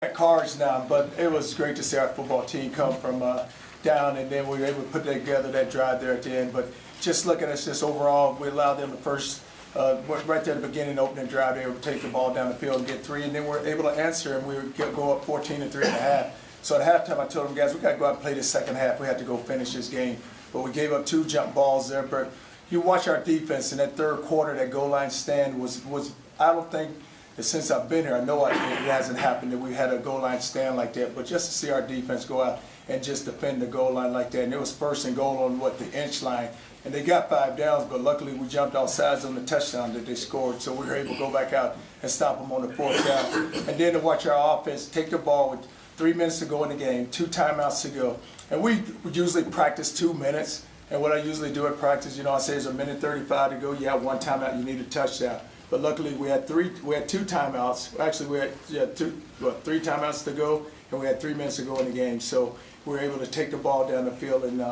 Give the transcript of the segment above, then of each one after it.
at cards now, but it was great to see our football team come from down, and then we were able to put together that drive there at the end. But just looking at this overall, we allowed them the first, right there at the beginning, opening drive, they were able to take the ball down the field and get three, and then we were able to answer, and we would go up 14 and 3.5. So at halftime, I told them, guys, we got to go out and play this second half. We had to go finish this game. But we gave up 2 jump balls there. But you watch our defense in that third quarter, that goal line stand was I don't think, since I've been here, I know it hasn't happened that we had a goal line stand like that. But just to see our defense go out and just defend the goal line like that. And it was first and goal on, the inch line. And they got 5 downs, but luckily we jumped off sides on the touchdown that they scored. So we were able to go back out and stop them on the 4th down. And then to watch our offense take the ball with 3 minutes to go in the game, 2 timeouts to go. And we usually practice 2 minutes. And what I usually do at practice, I say it's 1:35 to go. You have 1 timeout, you need a touchdown. But luckily we had 2 timeouts. Actually, we had 3 timeouts to go, and we had 3 minutes to go in the game. So we were able to take the ball down the field, and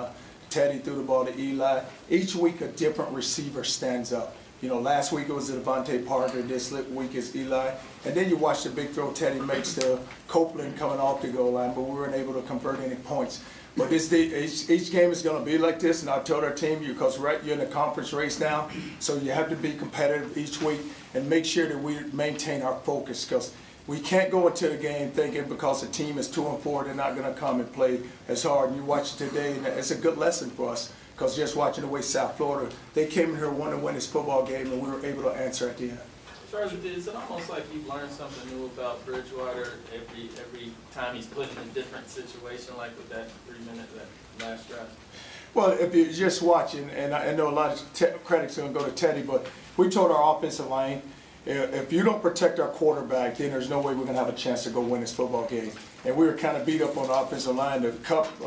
Teddy threw the ball to Eli. Each week a different receiver stands up. Last week it was Devontae Parker. This week is Eli. And then you watch the big throw Teddy makes to Copeland coming off the goal line, but we weren't able to convert any points. But each game is going to be like this, and I told our team, because you're in the conference race now, so you have to be competitive each week and make sure that we maintain our focus, because we can't go into the game thinking because the team is 2-4, they're not going to come and play as hard. And you watch it today, and it's a good lesson for us, because just watching the way South Florida, they came in here wanting to win this football game, and we were able to answer at the end. Charles, is it almost like you've learned something new about Bridgewater every time he's put in a different situation, like with that 3-minute, that last drive? Well, if you're just watching, and I know a lot of credit's going to go to Teddy, but we told our offensive line, if you don't protect our quarterback, then there's no way we're going to have a chance to go win this football game. And we were kind of beat up on the offensive line.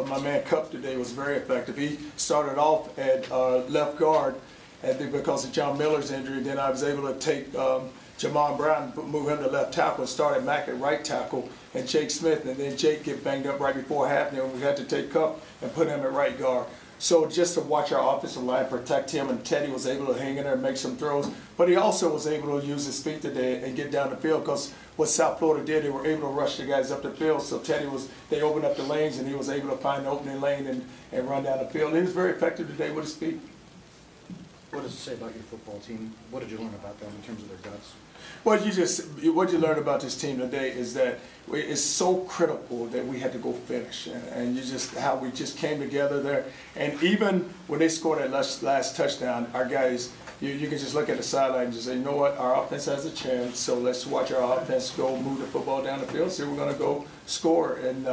My man Cup today was very effective. He started off at left guard because of John Miller's injury. Then I was able to take Jamon Brown, move him to left tackle, and started Mack at right tackle, and Jake Smith. And then Jake get banged up right before half, and we had to take Cup and put him at right guard. So just to watch our offensive line protect him, and Teddy was able to hang in there and make some throws. But he also was able to use his feet today and get down the field, because what South Florida did, they were able to rush the guys up the field. So they opened up the lanes, and he was able to find the opening lane and run down the field. He was very effective today with his feet. What does it say about your football team? What did you learn about them in terms of their guts? Well, what you learned about this team today is that it's so critical that we had to go finish, and how we just came together there. And even when they scored that last touchdown, our guys, you can just look at the sideline and just say, you know what, our offense has a chance, so let's watch our offense go move the football down the field. So we're going to go score, and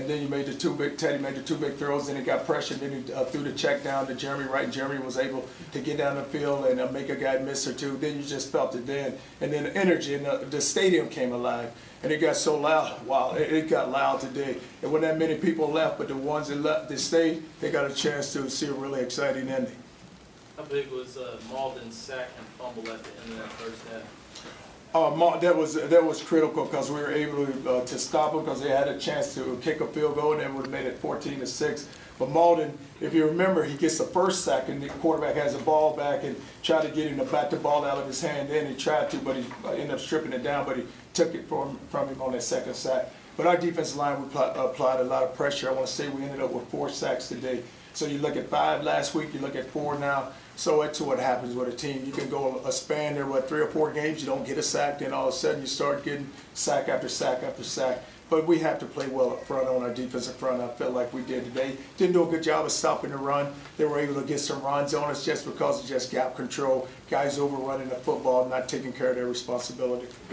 then you made Teddy made the 2 big throws, and he got pressure, then he threw the check down to Jeremy Wright, and Jeremy was able to get down the field and make a guy miss or 2. Then you just felt it then. And then the energy, and the stadium came alive, and it got so loud. Wow, it got loud today. There weren't that many people left, but the ones that left, that stayed, they got a chance to see a really exciting ending. How big was Malden's sack and fumble at the end of that first half? That was critical, because we were able to stop them, because they had a chance to kick a field goal, and they would have made it 14-6. But Malden, if you remember, he gets the first sack, and the quarterback has the ball back and tried to get him to bat the ball out of his hand. Then he tried to, but he ended up stripping it down, but he took it from him on that second sack. But our defensive line, we applied a lot of pressure. I want to say we ended up with 4 sacks today. So you look at 5 last week, you look at 4 now. So that's what happens with a team. You can go a span there, 3 or 4 games, you don't get a sack, then all of a sudden you start getting sack after sack after sack. But we have to play well up front on our defensive front. I felt like we did today. Didn't do a good job of stopping the run. They were able to get some runs on us just because of just gap control, guys overrunning the football, not taking care of their responsibility.